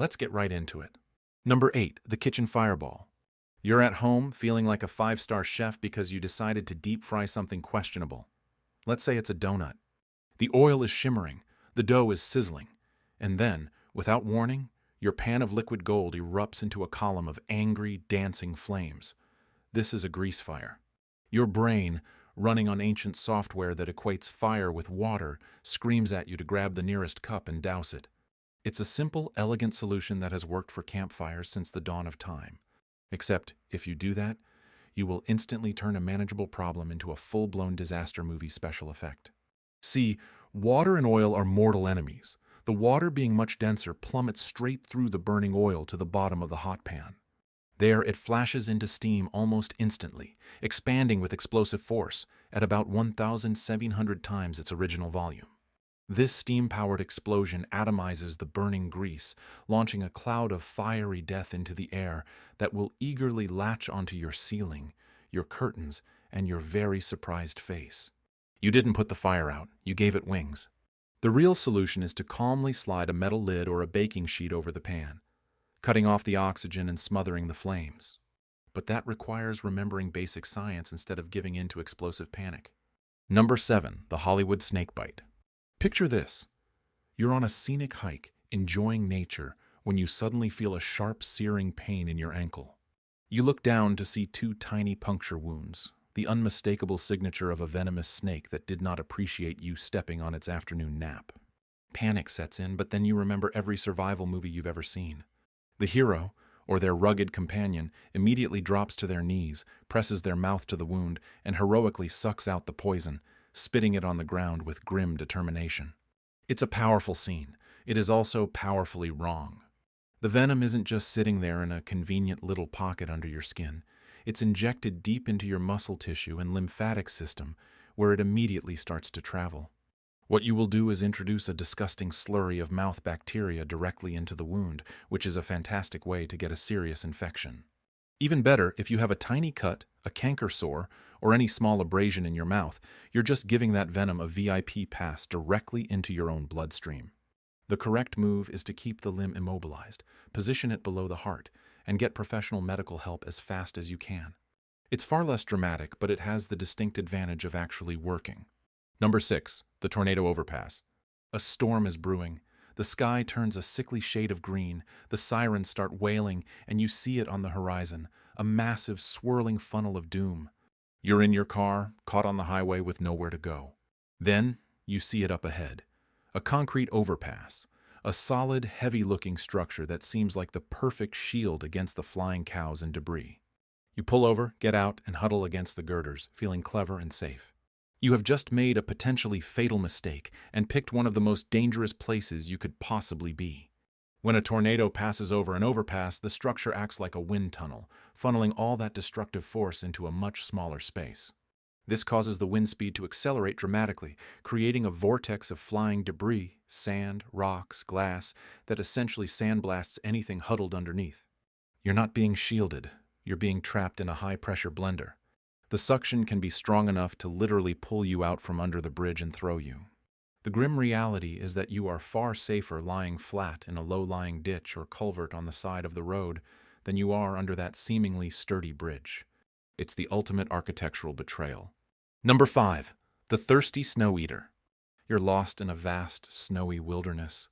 Let's get right into it. Number 8, the kitchen fireball. You're at home feeling like a five-star chef because you decided to deep fry something questionable. Let's say it's a donut. The oil is shimmering, the dough is sizzling, and then, without warning, your pan of liquid gold erupts into a column of angry, dancing flames. This is a grease fire. Your brain, running on ancient software that equates fire with water, screams at you to grab the nearest cup and douse it. It's a simple, elegant solution that has worked for campfires since the dawn of time. Except, if you do that, you will instantly turn a manageable problem into a full-blown disaster movie special effect. See, water and oil are mortal enemies. The water, being much denser, plummets straight through the burning oil to the bottom of the hot pan. There, it flashes into steam almost instantly, expanding with explosive force at about 1,700 times its original volume. This steam-powered explosion atomizes the burning grease, launching a cloud of fiery death into the air that will eagerly latch onto your ceiling, your curtains, and your very surprised face. You didn't put the fire out, you gave it wings. The real solution is to calmly slide a metal lid or a baking sheet over the pan, cutting off the oxygen and smothering the flames. But that requires remembering basic science instead of giving in to explosive panic. Number 7, the Hollywood Snakebite. Picture this. You're on a scenic hike, enjoying nature, when you suddenly feel a sharp, searing pain in your ankle. You look down to see 2 tiny puncture wounds, the unmistakable signature of a venomous snake that did not appreciate you stepping on its afternoon nap. Panic sets in, but then you remember every survival movie you've ever seen. The hero, or their rugged companion, immediately drops to their knees, presses their mouth to the wound, and heroically sucks out the poison, spitting it on the ground with grim determination. It's a powerful scene. It is also powerfully wrong. The venom isn't just sitting there in a convenient little pocket under your skin. It's injected deep into your muscle tissue and lymphatic system, where it immediately starts to travel. What you will do is introduce a disgusting slurry of mouth bacteria directly into the wound, which is a fantastic way to get a serious infection. Even better, if you have a tiny cut, a canker sore, or any small abrasion in your mouth, you're just giving that venom a VIP pass directly into your own bloodstream. The correct move is to keep the limb immobilized, position it below the heart, and get professional medical help as fast as you can. It's far less dramatic, but it has the distinct advantage of actually working. Number 6, the Tornado Overpass. A storm is brewing. The sky turns a sickly shade of green, the sirens start wailing, and you see it on the horizon, a massive, swirling funnel of doom. You're in your car, caught on the highway with nowhere to go. Then, you see it up ahead. A concrete overpass, a solid, heavy-looking structure that seems like the perfect shield against the flying cows and debris. You pull over, get out, and huddle against the girders, feeling clever and safe. You have just made a potentially fatal mistake and picked one of the most dangerous places you could possibly be. When a tornado passes over an overpass, the structure acts like a wind tunnel, funneling all that destructive force into a much smaller space. This causes the wind speed to accelerate dramatically, creating a vortex of flying debris, sand, rocks, glass, that essentially sandblasts anything huddled underneath. You're not being shielded, you're being trapped in a high-pressure blender. The suction can be strong enough to literally pull you out from under the bridge and throw you. The grim reality is that you are far safer lying flat in a low-lying ditch or culvert on the side of the road than you are under that seemingly sturdy bridge. It's the ultimate architectural betrayal. Number 5, the Thirsty Snow Eater. You're lost in a vast, snowy wilderness.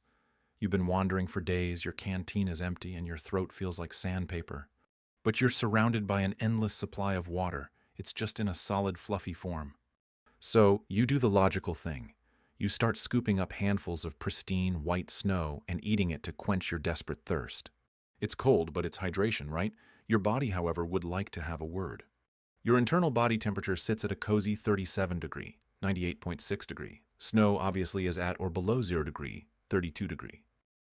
You've been wandering for days, your canteen is empty, and your throat feels like sandpaper. But you're surrounded by an endless supply of water. It's just in a solid, fluffy form. So, you do the logical thing. You start scooping up handfuls of pristine, white snow and eating it to quench your desperate thirst. It's cold, but it's hydration, right? Your body, however, would like to have a word. Your internal body temperature sits at a cozy 37 degree, 98.6 degree. Snow obviously is at or below 0 degree, 32 degree.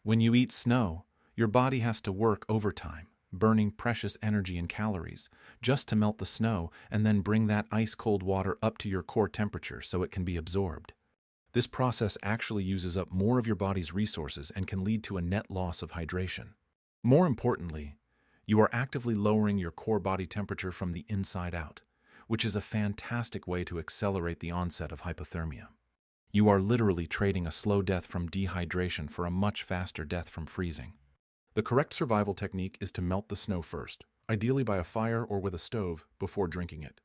When you eat snow, your body has to work overtime, burning precious energy and calories, just to melt the snow and then bring that ice-cold water up to your core temperature so it can be absorbed. This process actually uses up more of your body's resources and can lead to a net loss of hydration. More importantly, you are actively lowering your core body temperature from the inside out, which is a fantastic way to accelerate the onset of hypothermia. You are literally trading a slow death from dehydration for a much faster death from freezing. The correct survival technique is to melt the snow first, ideally by a fire or with a stove, before drinking it.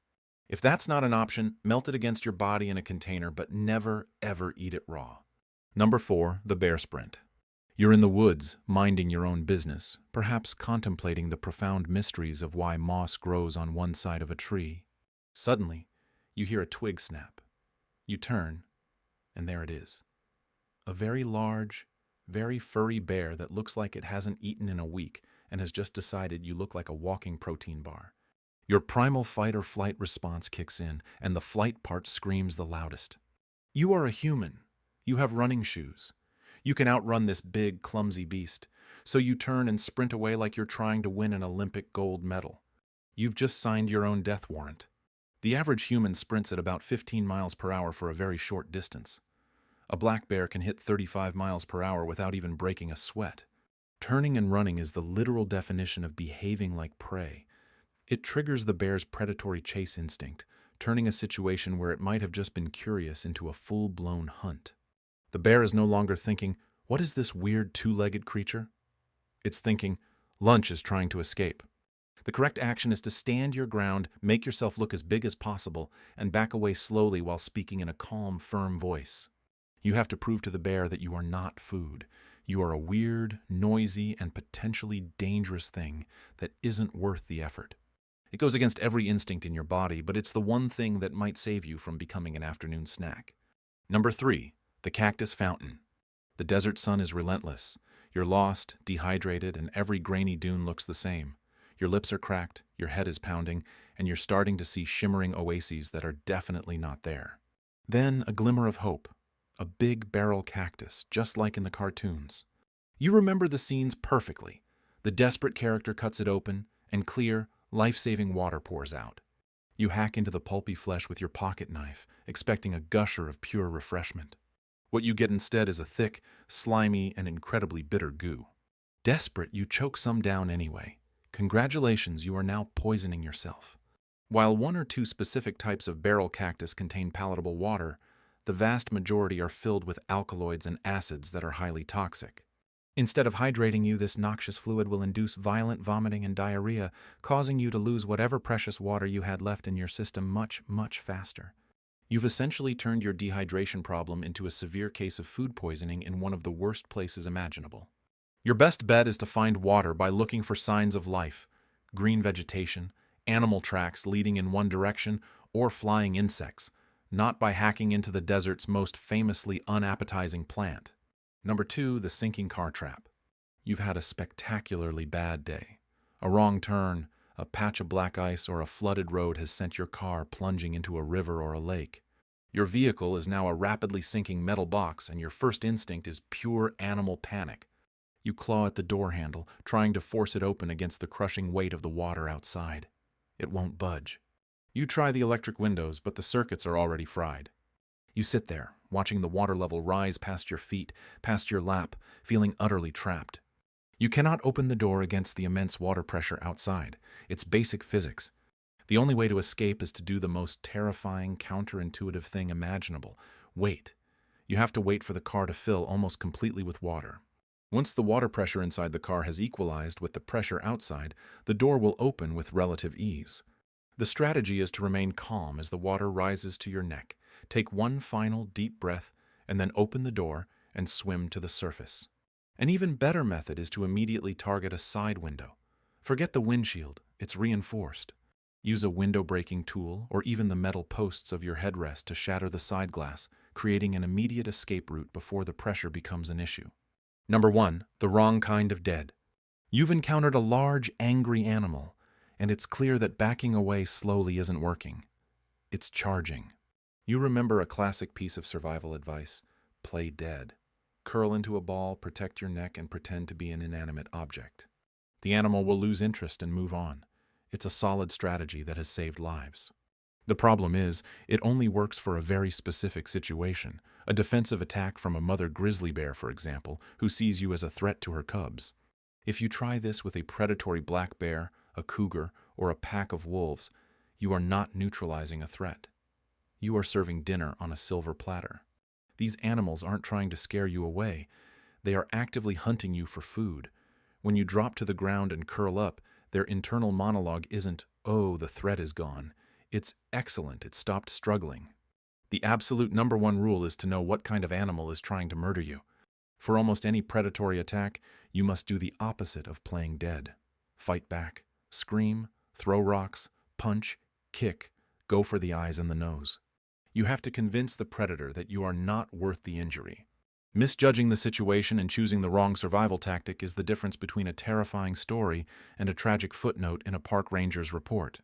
If that's not an option, melt it against your body in a container, but never, ever eat it raw. Number 4, the bear sprint. You're in the woods, minding your own business, perhaps contemplating the profound mysteries of why moss grows on one side of a tree. Suddenly, you hear a twig snap. You turn, and there it is. A very large, very furry bear that looks like it hasn't eaten in a week and has just decided you look like a walking protein bar. Your primal fight or flight response kicks in, and the flight part screams the loudest. You are a human. You have running shoes. You can outrun this big, clumsy beast, so you turn and sprint away like you're trying to win an Olympic gold medal. You've just signed your own death warrant. The average human sprints at about 15 miles per hour for a very short distance. A black bear can hit 35 miles per hour without even breaking a sweat. Turning and running is the literal definition of behaving like prey. It triggers the bear's predatory chase instinct, turning a situation where it might have just been curious into a full-blown hunt. The bear is no longer thinking, "What is this weird two-legged creature?" It's thinking, "Lunch is trying to escape." The correct action is to stand your ground, make yourself look as big as possible, and back away slowly while speaking in a calm, firm voice. You have to prove to the bear that you are not food. You are a weird, noisy, and potentially dangerous thing that isn't worth the effort. It goes against every instinct in your body, but it's the one thing that might save you from becoming an afternoon snack. Number 3, the Cactus Fountain. The desert sun is relentless. You're lost, dehydrated, and every grainy dune looks the same. Your lips are cracked, your head is pounding, and you're starting to see shimmering oases that are definitely not there. Then a glimmer of hope. A big barrel cactus, just like in the cartoons. You remember the scenes perfectly. The desperate character cuts it open, and clear, life-saving water pours out. You hack into the pulpy flesh with your pocket knife, expecting a gusher of pure refreshment. What you get instead is a thick, slimy, and incredibly bitter goo. Desperate, you choke some down anyway. Congratulations, you are now poisoning yourself. While 1 or 2 specific types of barrel cactus contain palatable water, the vast majority are filled with alkaloids and acids that are highly toxic. Instead of hydrating you, this noxious fluid will induce violent vomiting and diarrhea, causing you to lose whatever precious water you had left in your system much, much faster. You've essentially turned your dehydration problem into a severe case of food poisoning in one of the worst places imaginable. Your best bet is to find water by looking for signs of life, green vegetation, animal tracks leading in one direction, or flying insects, not by hacking into the desert's most famously unappetizing plant. Number 2, the sinking car trap. You've had a spectacularly bad day. A wrong turn, a patch of black ice, or a flooded road has sent your car plunging into a river or a lake. Your vehicle is now a rapidly sinking metal box, and your first instinct is pure animal panic. You claw at the door handle, trying to force it open against the crushing weight of the water outside. It won't budge. You try the electric windows, but the circuits are already fried. You sit there, watching the water level rise past your feet, past your lap, feeling utterly trapped. You cannot open the door against the immense water pressure outside. It's basic physics. The only way to escape is to do the most terrifying, counterintuitive thing imaginable. Wait. You have to wait for the car to fill almost completely with water. Once the water pressure inside the car has equalized with the pressure outside, the door will open with relative ease. The strategy is to remain calm as the water rises to your neck. Take one final deep breath, and then open the door and swim to the surface. An even better method is to immediately target a side window. Forget the windshield, it's reinforced. Use a window-breaking tool or even the metal posts of your headrest to shatter the side glass, creating an immediate escape route before the pressure becomes an issue. Number 1, the wrong kind of dead. You've encountered a large, angry animal, and it's clear that backing away slowly isn't working. It's charging. You remember a classic piece of survival advice: play dead. Curl into a ball, protect your neck, and pretend to be an inanimate object. The animal will lose interest and move on. It's a solid strategy that has saved lives. The problem is, it only works for a very specific situation, a defensive attack from a mother grizzly bear, for example, who sees you as a threat to her cubs. If you try this with a predatory black bear, a cougar, or a pack of wolves, you are not neutralizing a threat. You are serving dinner on a silver platter. These animals aren't trying to scare you away. They are actively hunting you for food. When you drop to the ground and curl up, their internal monologue isn't, "Oh, the threat is gone." It's, "Excellent, it stopped struggling." The absolute number one rule is to know what kind of animal is trying to murder you. For almost any predatory attack, you must do the opposite of playing dead. Fight back, scream, throw rocks, punch, kick, go for the eyes and the nose. You have to convince the predator that you are not worth the injury. Misjudging the situation and choosing the wrong survival tactic is the difference between a terrifying story and a tragic footnote in a park ranger's report.